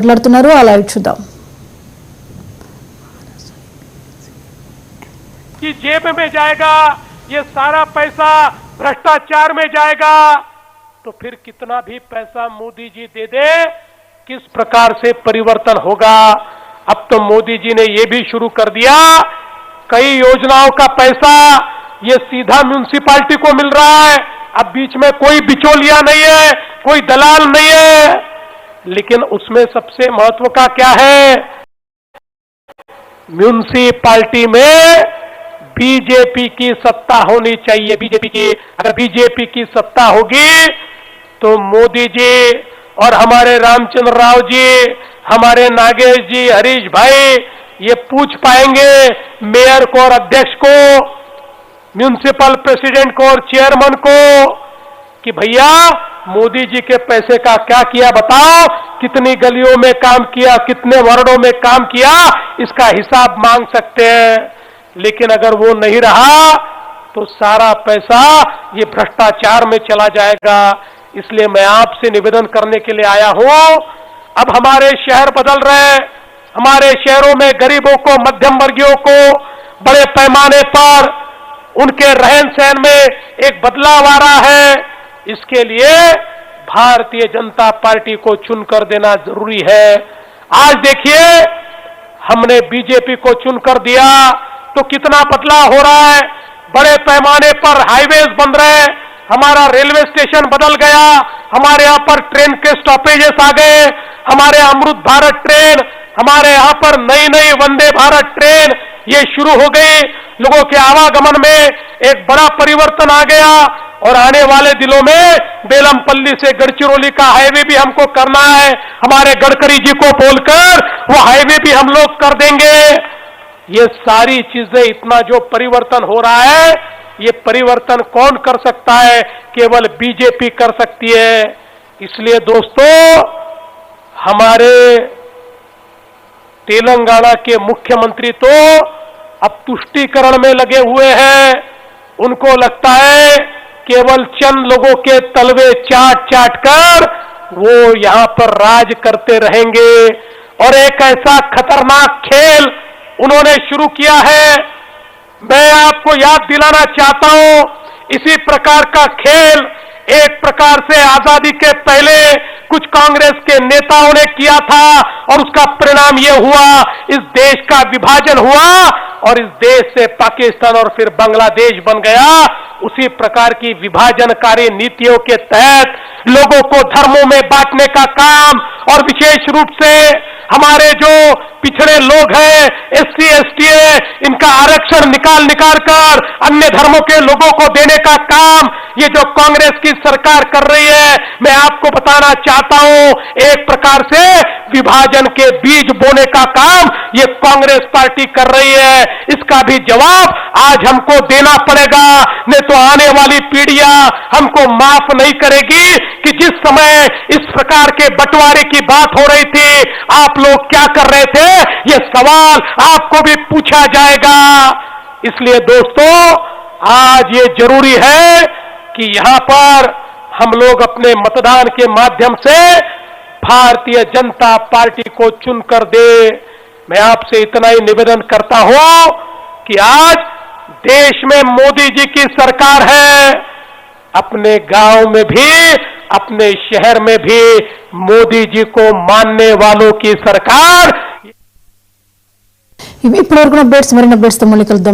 మాట్లాడుతున్నారు ఆ లైవ్ చూద్దాం। कि जेब में जाएगा ये सारा पैसा भ्रष्टाचार में जाएगा, तो फिर कितना भी पैसा मोदी जी दे दे किस प्रकार से परिवर्तन होगा। अब तो मोदी जी ने ये भी शुरू कर दिया, कई योजनाओं का पैसा ये सीधा म्युनिसिपैलिटी को मिल रहा है। अब बीच में कोई बिचौलिया नहीं है, कोई दलाल नहीं है। लेकिन उसमें सबसे महत्व का क्या है, म्युनिसिपैलिटी में बीजेपी की सत्ता होनी चाहिए। बीजेपी की, अगर बीजेपी की सत्ता होगी तो मोदी जी और हमारे रामचंद्र राव जी, हमारे नागेश जी, हरीश भाई ये पूछ पाएंगे मेयर को और अध्यक्ष को, म्युनिसिपल प्रेसिडेंट को और चेयरमैन को कि भैया मोदी जी के पैसे का क्या किया बताओ, कितनी गलियों में काम किया, कितने वार्डों में काम किया, इसका हिसाब मांग सकते हैं। लेकिन अगर वो नहीं रहा तो सारा पैसा ये भ्रष्टाचार में चला जाएगा। इसलिए मैं आपसे निवेदन करने के लिए आया हूं, अब हमारे शहर बदल रहे हैं, हमारे शहरों में गरीबों को, मध्यम वर्गीयों को बड़े पैमाने पर उनके रहन सहन में एक बदलाव आ रहा है। इसके लिए भारतीय जनता पार्टी को चुनकर देना जरूरी है। आज देखिए हमने बीजेपी को चुनकर दिया तो कितना बदलाव हो रहा है, बड़े पैमाने पर हाईवेज बन रहे हैं, हमारा रेलवे स्टेशन बदल गया, हमारे यहां पर ट्रेन के स्टॉपेजेस आ गए, हमारे अमृत भारत ट्रेन, हमारे यहां पर नई नई वंदे भारत ट्रेन ये शुरू हो गई। लोगों के आवागमन में एक बड़ा परिवर्तन आ गया और आने वाले दिनों में बेलमपल्ली से गढ़चिरौली का हाईवे भी हमको करना है। हमारे गडकरी जी को बोलकर वो हाईवे भी हम लोग कर देंगे। ये सारी चीजें, इतना जो परिवर्तन हो रहा है, ये परिवर्तन कौन कर सकता है, केवल बीजेपी कर सकती है। इसलिए दोस्तों हमारे तेलंगाना के मुख्यमंत्री तो अब तुष्टीकरण में लगे हुए हैं। उनको लगता है केवल चंद लोगों के तलवे चाट चाट कर वो यहां पर राज करते रहेंगे। और एक ऐसा खतरनाक खेल उन्होंने शुरू किया है, मैं आपको याद दिलाना चाहता हूं, इसी प्रकार का खेल एक प्रकार से आजादी के पहले कुछ कांग्रेस के नेताओं ने किया था और उसका परिणाम यह हुआ, इस देश का विभाजन हुआ और इस देश से पाकिस्तान और फिर बांग्लादेश बन गया। उसी प्रकार की विभाजनकारी नीतियों के तहत लोगों को धर्मों में बांटने का काम और विशेष रूप से हमारे जो पिछड़े लोग हैं, एससी एसटी है, इनका आरक्षण निकाल कर अन्य धर्मों के लोगों को देने का काम ये जो कांग्रेस की सरकार कर रही है, मैं आपको बताना चाहता हूं, एक प्रकार से विभाजन के बीज बोने का काम ये कांग्रेस पार्टी कर रही है। इसका भी जवाब आज हमको देना पड़ेगा, नहीं तो आने वाली पीढ़ियां हमको माफ नहीं करेगी कि जिस समय इस प्रकार के बंटवारे की बात हो रही थी आप लोग क्या कर रहे थे, ये सवाल आपको भी पूछा जाएगा। इसलिए दोस्तों आज ये जरूरी है कि यहां पर हम लोग अपने मतदान के माध्यम से भारतीय जनता पार्टी को चुनकर दे। मैं आपसे इतना ही निवेदन करता हूं कि आज देश में मोदी जी की सरकार है, अपने गांव में भी, अपने शहर में भी मोदी जी को मानने वालों की सरकार। ఇప్పటివరకు అప్డేట్స్ మరిన్ని అప్డేట్స్ తో మళ్ళీ కలుద్దాం।